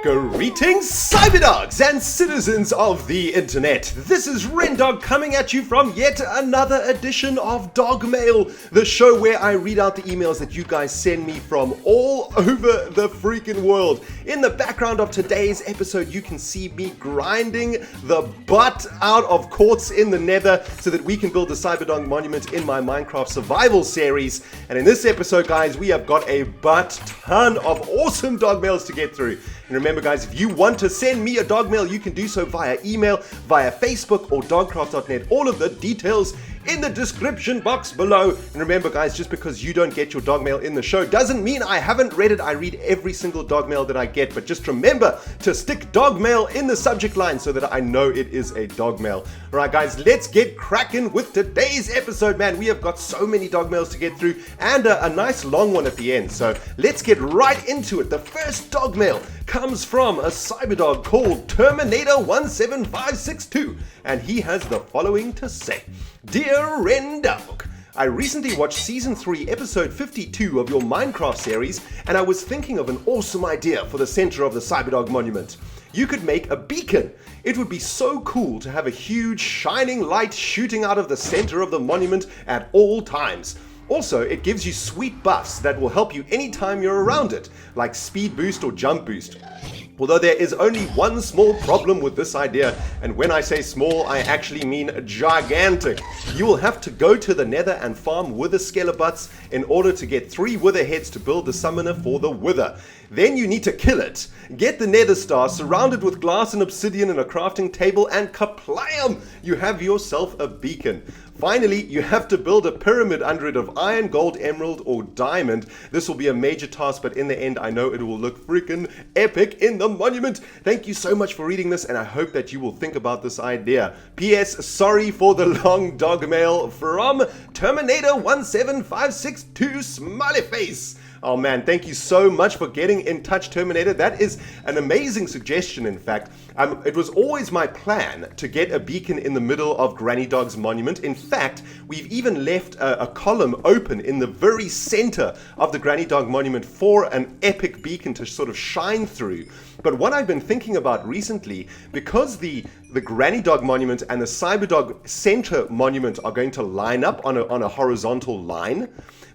Greetings, cyberdogs and citizens of the internet. This is ReNDoG coming at you from yet another edition of Dogmail, the show where I read out the emails that you guys send me from all over the freaking world. In the background of today's episode, you can see me grinding the butt out of quartz in the nether so that we can build the Cyberdog monument in my Minecraft survival series. And in this episode, guys, we have got a butt ton of awesome Dogmails to get through. And remember, guys, if you want to send me a Dogmail, you can do so via email, via Facebook, or dogcraft.net. All of the details in the description box below. And remember, guys, just because you don't get your Dogmail in the show doesn't mean I haven't read it. I read every single Dogmail that I get, but just remember to stick Dogmail in the subject line so that I know it is a Dogmail. All right, guys, let's get cracking with today's episode, man. We have got so many Dogmails to get through and a nice long one at the end. So let's get right into it. The first Dogmail comes from a cyberdog called Terminator 17562, and he has the following to say. Dear ReNDoG, I recently watched Season 3, Episode 52 of your Minecraft series, and I was thinking of an awesome idea for the center of the Cyberdog monument. You could make a beacon. It would be so cool to have a huge shining light shooting out of the center of the monument at all times. Also, it gives you sweet buffs that will help you anytime you're around it, like speed boost or jump boost. Although there is only one small problem with this idea, and when I say small, I actually mean gigantic. You will have to go to the nether and farm wither skelebutts in order to get 3 wither heads to build the summoner for the wither. Then you need to kill it, get the nether star, surround it with glass and obsidian and a crafting table, and kaplam! You have yourself a beacon. Finally, you have to build a pyramid under it of iron, gold, emerald, or diamond. This will be a major task, but in the end, I know it will look freaking epic in the monument. Thank you so much for reading this, and I hope that you will think about this idea. P.S. Sorry for the long Dogmail from Terminator 17562 smiley face. Oh man, thank you so much for getting in touch, Terminator. That is an amazing suggestion, in fact. It was always my plan to get a beacon in the middle of ReNDoG's monument. In fact, we've even left a column open in the very center of the ReNDoG monument for an epic beacon to sort of shine through. But what I've been thinking about recently, because the ReNDoG monument and the Cyberdog center monument are going to line up on a horizontal line,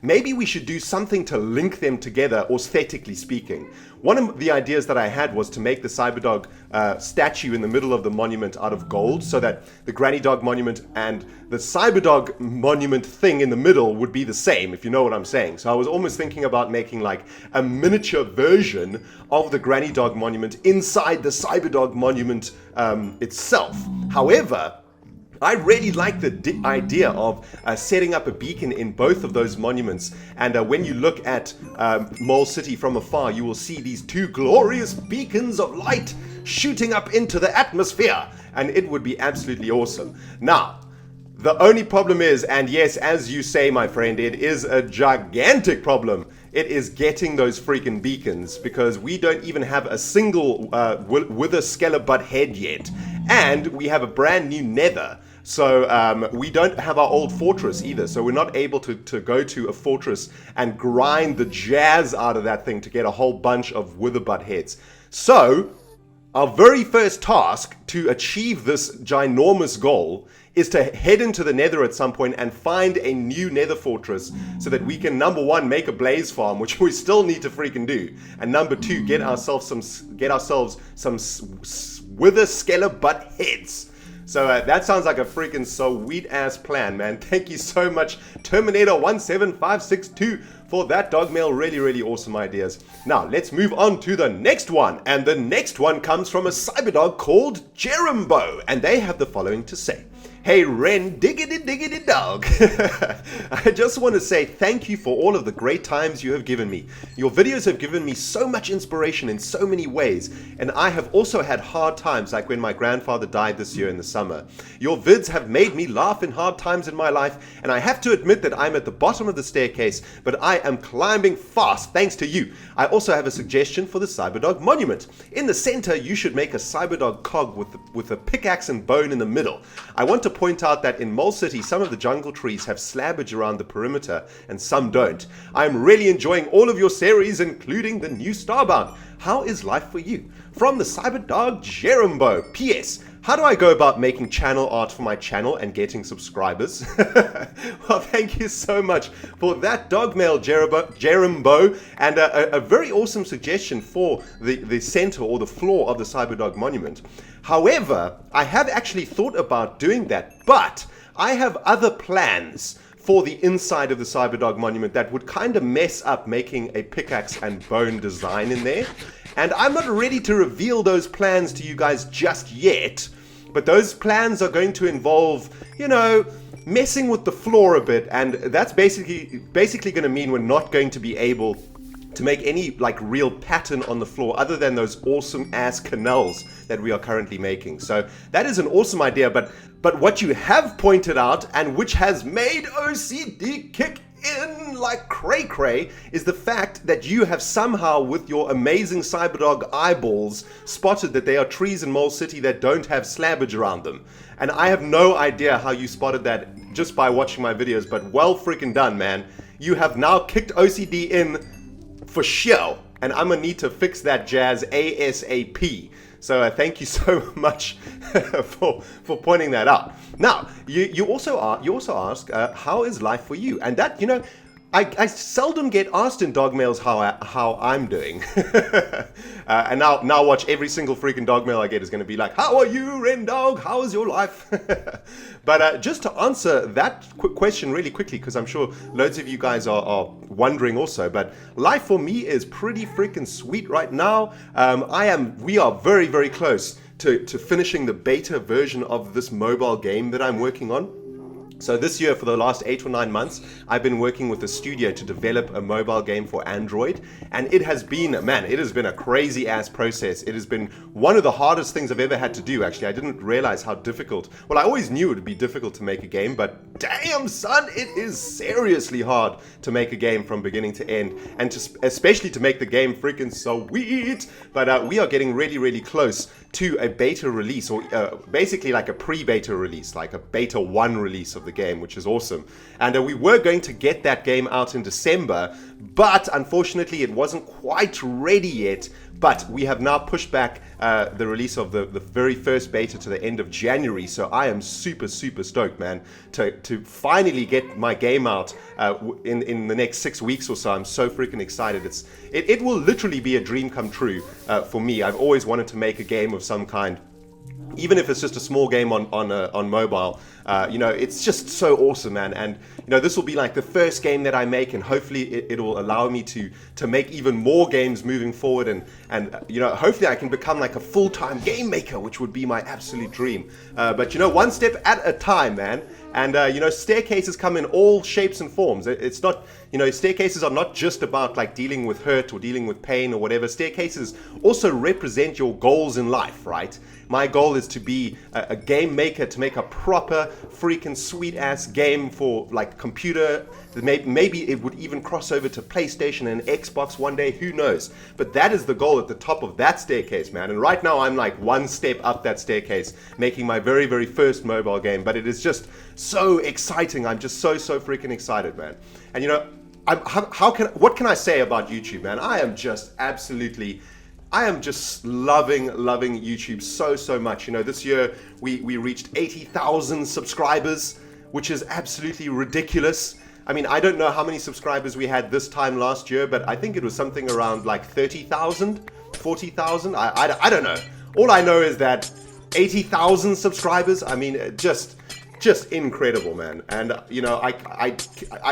maybe we should do something to link them together, aesthetically speaking. One of the ideas that I had was to make the Cyberdog statue in the middle of the monument out of gold, so that the ReNDoG monument and the Cyberdog monument thing in the middle would be the same, if you know what I'm saying. So I was almost thinking about making like a miniature version of the ReNDoG monument inside the Cyberdog monument itself. However, I really like the idea of setting up a beacon in both of those monuments. And when you look at Mole City from afar, you will see these 2 glorious beacons of light shooting up into the atmosphere. And it would be absolutely awesome. Now, the only problem is, and yes, as you say, my friend, it is a gigantic problem. It is getting those freaking beacons, because we don't even have a single wither skelebut head yet. And we have a brand new nether. So we don't have our old fortress either, so we're not able to go to a fortress and grind the jazz out of that thing to get a whole bunch of witherbutt heads. So our very first task to achieve this ginormous goal is to head into the nether at some point and find a new nether fortress so that we can, number 1, make a blaze farm, which we still need to freaking do, and number 2, get ourselves some wither skelebut heads. So that sounds like a freaking sweet ass plan, man. Thank you so much, Terminator 17562, for that Dogmail. Really, really awesome ideas. Now, let's move on to the next one. And the next one comes from a cyberdog called Jerumbo, and they have the following to say. Hey ReNDoG, I just want to say thank you for all of the great times you have given me. Your videos have given me so much inspiration in so many ways, and I have also had hard times, like when my grandfather died this year in the summer. Your vids have made me laugh in hard times in my life, and I have to admit that I'm at the bottom of the staircase, but I am climbing fast thanks to you. I also have a suggestion for the Cyberdog monument. In the center, you should make a Cyberdog cog with a pickaxe and bone in the middle. I want to point out that in Mole City, some of the jungle trees have slabbage around the perimeter and some don't. I'm really enjoying all of your series, including the new Starbound. How is life for you? From the Cyberdog Jerumbo. P.S. How do I go about making channel art for my channel and getting subscribers? Well, thank you so much for that Dogmail, Jerumbo, and a very awesome suggestion for the center or the floor of the Cyberdog monument. However, I have actually thought about doing that, but I have other plans for the inside of the Cyberdog monument that would kind of mess up making a pickaxe and bone design in there. And I'm not ready to reveal those plans to you guys just yet, but those plans are going to involve, you know, messing with the floor a bit, and that's basically going to mean we're not going to be able to make any like real pattern on the floor other than those awesome ass canals that we are currently making. So that is an awesome idea, but what you have pointed out, and which has made OCD kick in like cray is the fact that you have somehow, with your amazing Cyberdog eyeballs, spotted that there are trees in Mole City that don't have slabbage around them. And I have no idea how you spotted that just by watching my videos, but well freaking done, man. You have now kicked OCD in for sure, and I'm gonna need to fix that jazz ASAP. So thank you so much for pointing that out. Now, you also ask, how is life for you? And that, you know, I seldom get asked in Dogmails how I'm doing. And now watch, every single freaking Dogmail I get is going to be like, how are you, ReNDoG? How is your life? But just to answer that question really quickly, because I'm sure loads of you guys are wondering also, but life for me is pretty freaking sweet right now. We are very, very close to finishing the beta version of this mobile game that I'm working on. So this year, for the last 8 or 9 months, I've been working with a studio to develop a mobile game for Android, and it has been a crazy ass process. It has been one of the hardest things I've ever had to do, actually. I didn't realize how difficult. Well, I always knew it would be difficult to make a game, but damn son, it is seriously hard to make a game from beginning to end, and especially to make the game freaking sweet. But we are getting really, really close to a beta release, or basically like a pre-beta release, like a beta 1 release of the game, which is awesome. And we were going to get that game out in December, but unfortunately it wasn't quite ready yet. But we have now pushed back the release of the very first beta to the end of January. So I am super, super stoked, man, to finally get my game out in the next 6 weeks or so. I'm so freaking excited. It will literally be a dream come true for me. I've always wanted to make a game of some kind, even if it's just a small game on mobile. You know, it's just so awesome, man. And you know, this will be like the first game that I make, and hopefully it will allow me to make even more games moving forward, and you know, hopefully I can become like a full-time game maker, which would be my absolute dream. But you know, one step at a time, man. And you know, staircases come in all shapes and forms. It's not, you know, staircases are not just about like dealing with hurt or dealing with pain or whatever. Staircases also represent your goals in life, right? My goal is to be a game maker, to make a proper freaking sweet ass game for like computer. Maybe it would even cross over to PlayStation and Xbox one day, who knows? But that is the goal at the top of that staircase, man. And right now I'm like one step up that staircase, making my very, very first mobile game. But it is just so exciting. I'm just so freaking excited, man. And you know, what can I say about YouTube, man? I am just loving YouTube so much. You know, this year we reached 80,000 subscribers, which is absolutely ridiculous. I mean, I don't know how many subscribers we had this time last year, but I think it was something around like 30,000, 40,000. I don't know. All I know is that 80,000 subscribers. I mean, just incredible, man. And you know, I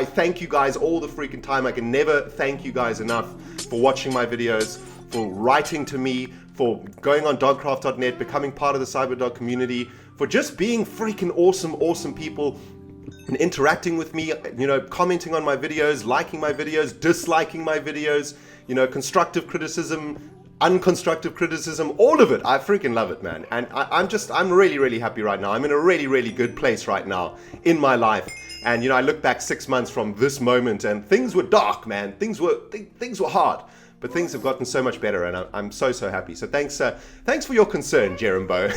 thank you guys all the freaking time. I can never thank you guys enough for watching my videos, for writing to me, for going on dogcraft.net, becoming part of the Cyberdog community, for just being freaking awesome people and interacting with me, you know, commenting on my videos, liking my videos, disliking my videos, you know, constructive criticism, unconstructive criticism, all of it. I freaking love it, man. And I'm really happy right now. I'm in a really good place right now in my life. And you know, I look back 6 months from this moment and things were dark, man. Things were hard. But things have gotten so much better, and I'm so happy. So thanks for your concern, Jerumbo.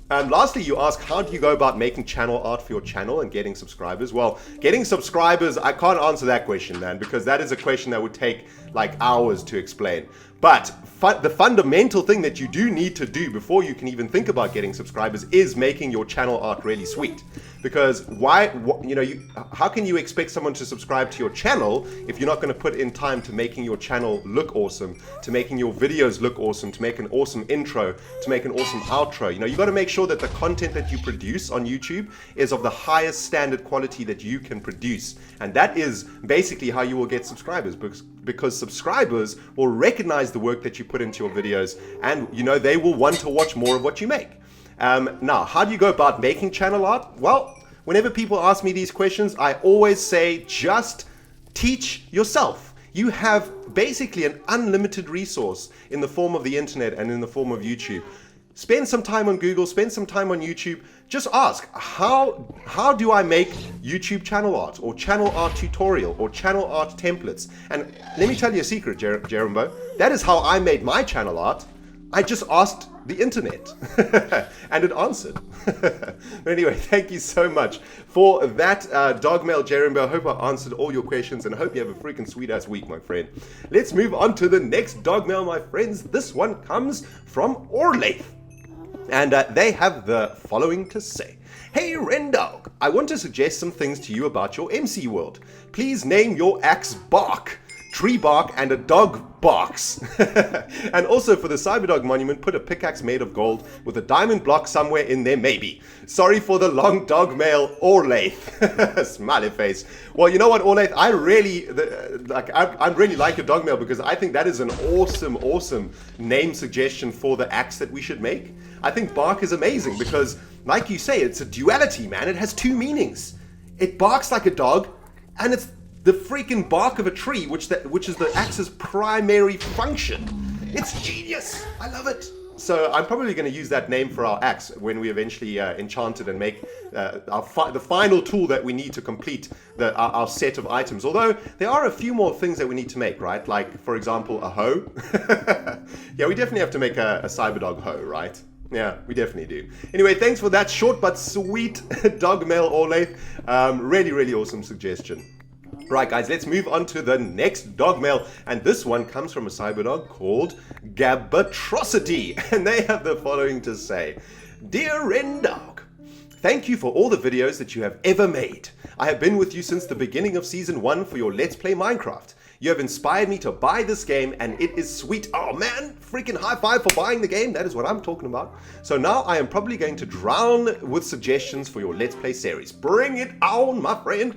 Lastly, you ask, how do you go about making channel art for your channel and getting subscribers? Well, getting subscribers, I can't answer that question, man, because that is a question that would take like hours to explain. But the fundamental thing that you do need to do before you can even think about getting subscribers is making your channel art really sweet. Because how can you expect someone to subscribe to your channel if you're not going to put in time to making your channel look awesome, to making your videos look awesome, to make an awesome intro, to make an awesome outro? You got to make sure that the content that you produce on YouTube is of the highest standard quality that you can produce. And that is basically how you will get subscribers, because subscribers will recognize the work that you put into your videos, and they will want to watch more of what you make. Now, how do you go about making channel art? Well, whenever people ask me these questions, I always say, just teach yourself. You have basically an unlimited resource in the form of the internet and in the form of YouTube. Spend some time on Google, spend some time on YouTube. Just ask, how do I make YouTube channel art, or channel art tutorial, or channel art templates? And let me tell you a secret, Jerumbo. That is how I made my channel art. I just asked the internet and it answered. Anyway, thank you so much for that Dogmail, Jerumbo. I hope I answered all your questions, and I hope you have a freaking sweet ass week, my friend. Let's move on to the next Dogmail, my friends. This one comes from Orlaith, and they have the following to say. Hey ReNDoG, I want to suggest some things to you about your MC world. Please name your axe Bark, Tree Bark, and a dog barks. And also for the Cyberdog monument, put a pickaxe made of gold with a diamond block somewhere in there, maybe. Sorry for the long Dogmail, Orlaith. Smiley face. Well, you know what, Orlaith, I really like your Dogmail, because I think that is an awesome name suggestion for the axe that we should make. I think Bark is amazing because, like you say, it's a duality, man. It has two meanings. It barks like a dog, and it's the freaking bark of a tree, which is the axe's primary function. It's genius. I love it. So I'm probably going to use that name for our axe when we eventually enchant it and make the final tool that we need to complete our set of items. Although there are a few more things that we need to make, right? Like, for example, a hoe. Yeah, we definitely have to make a Cyberdog hoe, right? Yeah, we definitely do. Anyway, thanks for that short but sweet Dogmail, Orlaith. Really awesome suggestion. Right, guys, let's move on to the next Dogmail, and this one comes from a Cyberdog called Gab Atrocity, and they have the following to say. Dear ReNDoG, thank you for all the videos that you have ever made. I have been with you since the beginning of Season 1 for your Let's Play Minecraft. You have inspired me to buy this game, and it is sweet. Oh man, freaking high five for buying the game. That is what I'm talking about. So now I am probably going to drown with suggestions for your Let's Play series. Bring it on, my friend.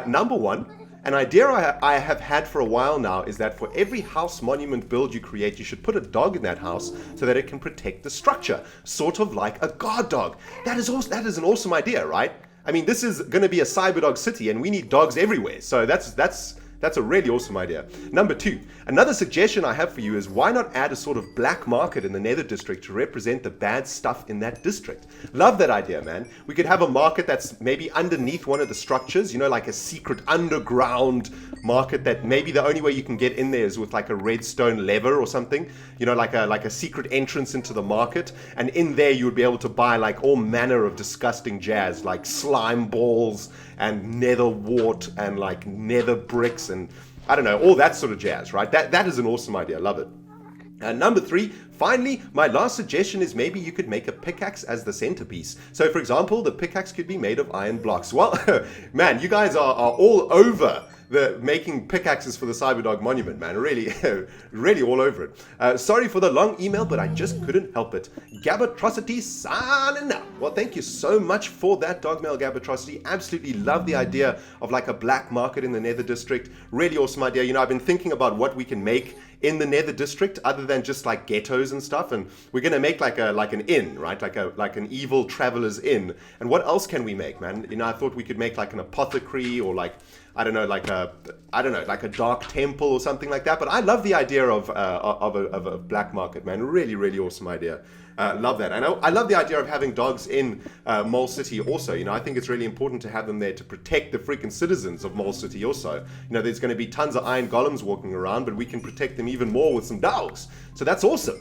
Number one, an idea I have had for a while now is that for every house monument build you create, you should put a dog in that house so that it can protect the structure, sort of like a guard dog. That is an awesome idea, right? I mean, this is going to be a Cyberdog city, and we need dogs everywhere. So that's a really awesome idea. Number two, another suggestion I have for you is, why not add a sort of black market in the Nether district to represent the bad stuff in that district? Love that idea, man. We could have a market that's maybe underneath one of the structures, like a secret underground market that maybe the only way you can get in there is with like a redstone lever or something, like a secret entrance into the market. And in there you would be able to buy like all manner of disgusting jazz, like slime balls and nether wart and like nether bricks and I don't know, all that sort of jazz, right? That is an awesome idea. I love it. And number three, finally, my last suggestion is maybe you could make a pickaxe as the centerpiece. So for example, the pickaxe could be made of iron blocks. Well, man, you guys are all over the making pickaxes for the Cyberdog monument, man. Really, really all over it. Sorry for the long email, but I just couldn't help it. Gab Atrocity signing out. Well, thank you so much for that Dogmail, Gab Atrocity. Absolutely love the idea of like a black market in the Nether district. Really awesome idea. I've been thinking about what we can make in the Nether district other than just like ghettos and stuff, and we're gonna make like an inn, right? Like an evil traveler's inn. And what else can we make, man? I thought we could make like an apothecary or like like a dark temple or something like that. But I love the idea of a black market, man. Really, really awesome idea. Love that. And I love the idea of having dogs in Mole City also. I think it's really important to have them there to protect the freaking citizens of Mole City also. There's going to be tons of iron golems walking around, but we can protect them even more with some dogs. So that's awesome.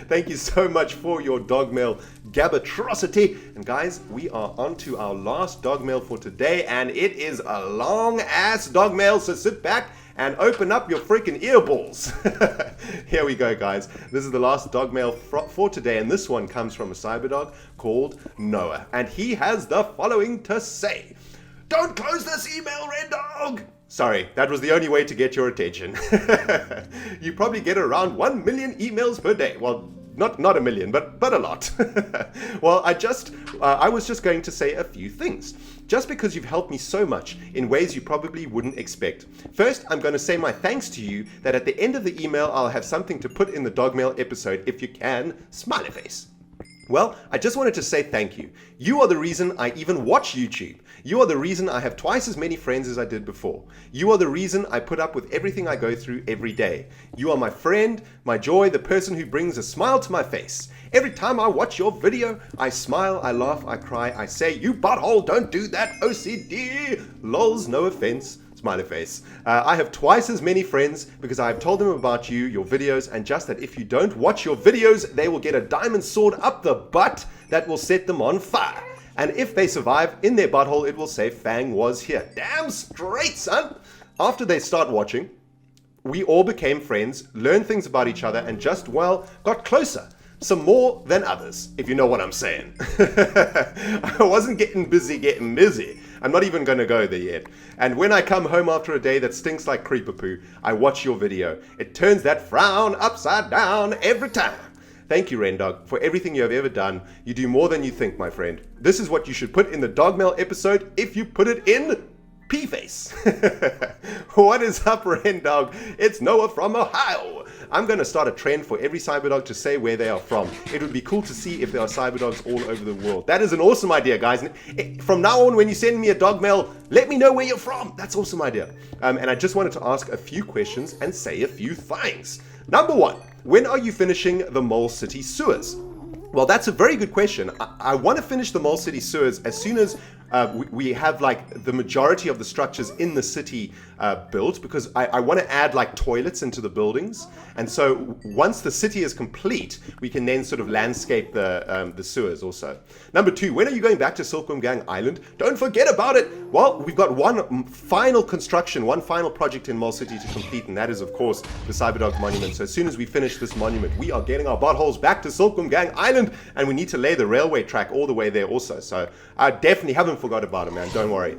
Thank you so much for your dog mail, Gab Atrocity. And guys, we are on to our last dog mail for today, and it is a long ass dog mail, so sit back and open up your freaking earballs. Here we go, guys. This is the last dog mail for today, and this one comes from a cyberdog called Noah, and he has the following to say. Don't close this email, ReNDoG! Sorry, that was the only way to get your attention. You probably get around 1 million emails per day. Well, not a million, but a lot. Well, I was just going to say a few things. Just because you've helped me so much in ways you probably wouldn't expect. First, I'm going to say my thanks to you that at the end of the email, I'll have something to put in the Dogmail episode. If you can, smiley face. Well, I just wanted to say thank you. You are the reason I even watch YouTube. You are the reason I have twice as many friends as I did before. You are the reason I put up with everything I go through every day. You are my friend, my joy, the person who brings a smile to my face. Every time I watch your video, I smile, I laugh, I cry, I say, you butthole, don't do that, OCD. Lols, no offense. Smiley face. I have twice as many friends because I have told them about you, your videos, and just that if you don't watch your videos, they will get a diamond sword up the butt that will set them on fire. And if they survive, in their butthole, it will say Fang was here. Damn straight, son! After they start watching, we all became friends, learned things about each other, and just, well, got closer. Some more than others, if you know what I'm saying. I wasn't getting busy. I'm not even going to go there yet. And when I come home after a day that stinks like creeper poo, I watch your video. It turns that frown upside down every time. Thank you, ReNDoG, for everything you have ever done. You do more than you think, my friend. This is what you should put in the Dogmail episode if you put it in P-face. What is up, ReNDoG? It's Noah from Ohio. I'm going to start a trend for every cyberdog to say where they are from. It would be cool to see if there are cyberdogs all over the world. That is an awesome idea, guys. From now on, when you send me a dog mail, let me know where you're from. That's an awesome idea. And I just wanted to ask a few questions and say a few things. Number one, when are you finishing the Mole City sewers? Well, that's a very good question. I want to finish the Mole City sewers as soon as we have like the majority of the structures in the city built, because I want to add like toilets into the buildings. And so once the city is complete, we can then sort of landscape the sewers also. Number two, when are you going back to Silkworm Gang Island? Don't forget about it. Well, we've got one final construction, one final project in Mole City to complete, and that is, of course, the Cyberdog Monument. So as soon as we finish this monument, we are getting our buttholes back to Silkworm Gang Island, and we need to lay the railway track all the way there also. So I definitely haven't forgot about it, man. Don't worry.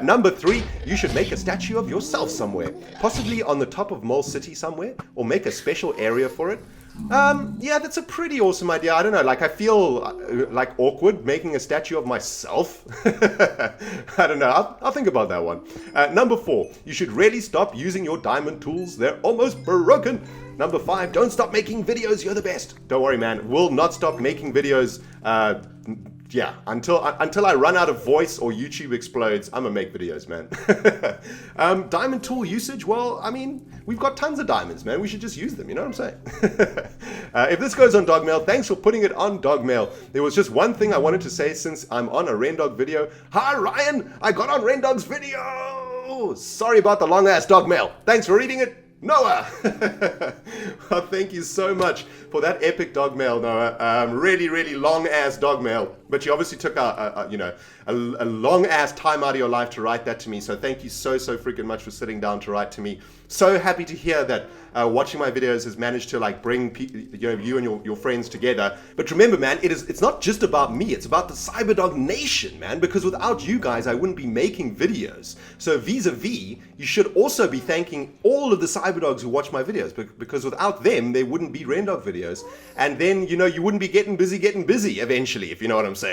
Number three, you should make a statue of yourself somewhere, possibly on the top of Mole City somewhere, or make a special area for it. Yeah, that's a pretty awesome idea. I don't know, like I feel like awkward making a statue of myself. I don't know, I'll think about that one. Number four, you should really stop using your diamond tools. They're almost broken. Number five, don't stop making videos. You're the best. Don't worry, man. We'll not stop making videos. Yeah, until I run out of voice or YouTube explodes, I'm gonna make videos, man. Diamond tool usage, well, I mean, we've got tons of diamonds, man. We should just use them, you know what I'm saying? If this goes on Dogmail, thanks for putting it on Dogmail. There was just one thing I wanted to say since I'm on a ReNDoG video. Hi, Ryan! I got on ReNDoG's video! Sorry about the long-ass Dogmail. Thanks for reading it. Noah! Well, thank you so much for that epic dog mail, Noah. Really, really long-ass dog mail. But you obviously took a long-ass time out of your life to write that to me. So thank you so freaking much for sitting down to write to me. So happy to hear that watching my videos has managed to like bring you and your friends together. But remember, man, it's not just about me. It's about the Cyberdog Nation, man. Because without you guys, I wouldn't be making videos. So vis-a-vis, you should also be thanking all of the Cyberdogs who watch my videos. Because without them, there wouldn't be ReNDoG videos. And then, you wouldn't be getting busy eventually, if you know what I'm saying.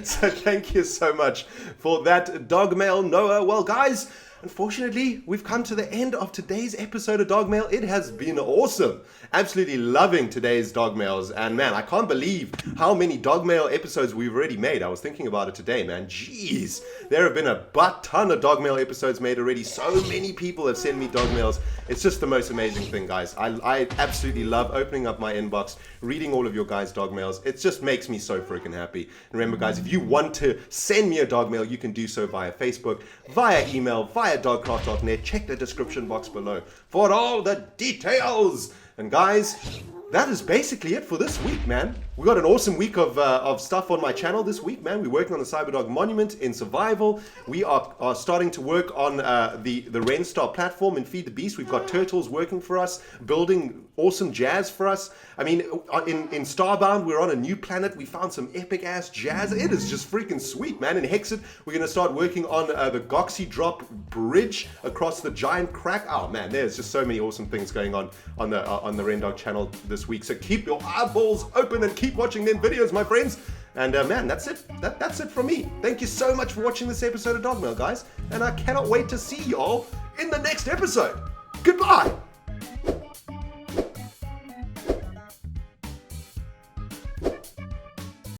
So thank you so much for that dog mail, Noah. Well, guys, unfortunately, we've come to the end of today's episode of Dogmail. It has been awesome. Absolutely loving today's Dogmails. And man, I can't believe how many Dogmail episodes we've already made. I was thinking about it today, man. Jeez, there have been a ton of Dogmail episodes made already. So many people have sent me Dogmails. It's just the most amazing thing, guys. I absolutely love opening up my inbox, reading all of your guys' Dogmails. It just makes me so freaking happy. And remember, guys, if you want to send me a Dogmail, you can do so via Facebook, via email, via Dogcraft.net. Check the description box below for all the details. And guys, that is basically it for this week, man. We got an awesome week of stuff on my channel this week, man. We're working on the CyberDog Monument in survival. We are starting to work on the ReNStar platform and Feed the Beast. We've got turtles working for us, building awesome jazz for us. I mean, in Starbound, we're on a new planet. We found some epic ass jazz. It is just freaking sweet, man. In Hexed, we're going to start working on the Goxie Drop bridge across the giant crack. Oh man, there's just so many awesome things going on the ReNDoG channel this week. So keep your eyeballs open and keep watching them videos, my friends. And man, that's it. That's it from me. Thank you so much for watching this episode of Dogmail, guys. And I cannot wait to see y'all in the next episode. Goodbye.